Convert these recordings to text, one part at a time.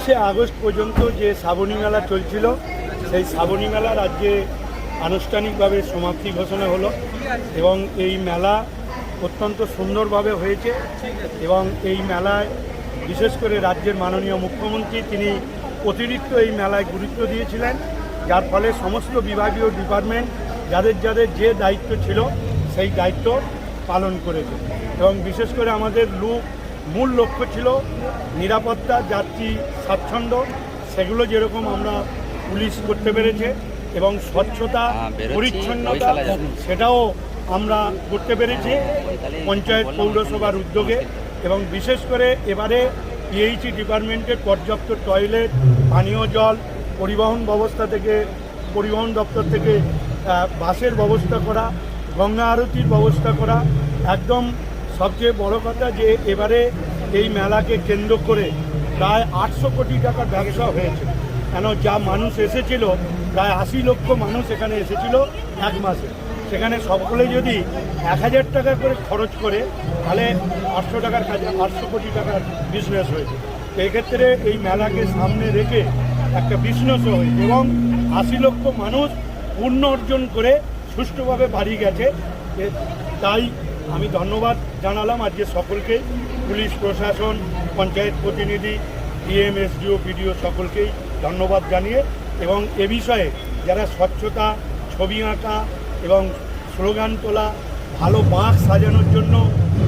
23শে August পর্যন্ত যে শ্রাবণী মেলা চলছিল সেই শ্রাবণী মেলার আজকে আনুষ্ঠানিকভাবে সমাপ্তি ঘোষণা হলো এবং এই মেলা অত্যন্ত সুন্দরভাবে হয়েছে এবং এই মেলায় বিশেষ করে রাজ্যের মাননীয় মুখ্যমন্ত্রী তিনি অতিরিক্ত এই মেলায় গুরুত্ব দিয়েছিলেন, যার ফলে সমস্ত বিভাগীয় ডিপার্টমেন্ট যাদের যাদের যে দায়িত্ব ছিল সেই দায়িত্ব পালন করেছে এবং বিশেষ করে আমাদের মূল লক্ষ্য ছিল নিরাপত্তা, যাত্রী স্বাচ্ছন্দ্য, সেগুলো যেরকম আমরা পুলিশ করতে পেরেছে এবং স্বচ্ছতা পরিচ্ছন্নতা সেটাও আমরা করতে পেরেছি পঞ্চায়েত পৌরসভার উদ্যোগে এবং বিশেষ করে এবারে পিএইচই ডিপার্টমেন্টের পর্যাপ্ত টয়লেট, পানীয় জল, পরিবহন দপ্তর থেকে বাসের ব্যবস্থা করা, গঙ্গা আরতির ব্যবস্থা করা, একদম সবচেয়ে বড় কথা যে এবারে এই মেলাকে কেন্দ্র করে প্রায় 800 কোটি টাকার ব্যবসা হয়েছে। কেন যা মানুষ এসেছিল, প্রায় 80 লক্ষ মানুষ এখানে এসেছিল এক মাসে, সেখানে সকলে যদি 1000 টাকা করে খরচ করে তাহলে 800 টাকার কাজে 800 কোটি টাকার বিজনেস হয়েছে। এক্ষেত্রে এই মেলাকে সামনে রেখে একটা বিজনেসও হয়েছে এবং 80 লক্ষ মানুষ পূর্ণ অর্জন করে সুষ্ঠুভাবে বাড়ি গেছে। তাই আমি ধন্যবাদ জানালাম আজকে সকলকেই, পুলিশ প্রশাসন, পঞ্চায়েত প্রতিনিধি, ডিএম, এসডিও, বিডিও সকলকেই ধন্যবাদ জানিয়ে এবং এ বিষয়ে যারা স্বচ্ছতা, ছবি আঁকা এবং স্লোগান তোলা, ভালো বাঁক সাজানোর জন্য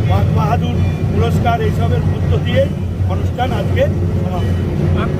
বাঁক বাহাদুর পুরস্কার এইসবের মধ্য দিয়ে অনুষ্ঠান আজকে সমাপ্ত।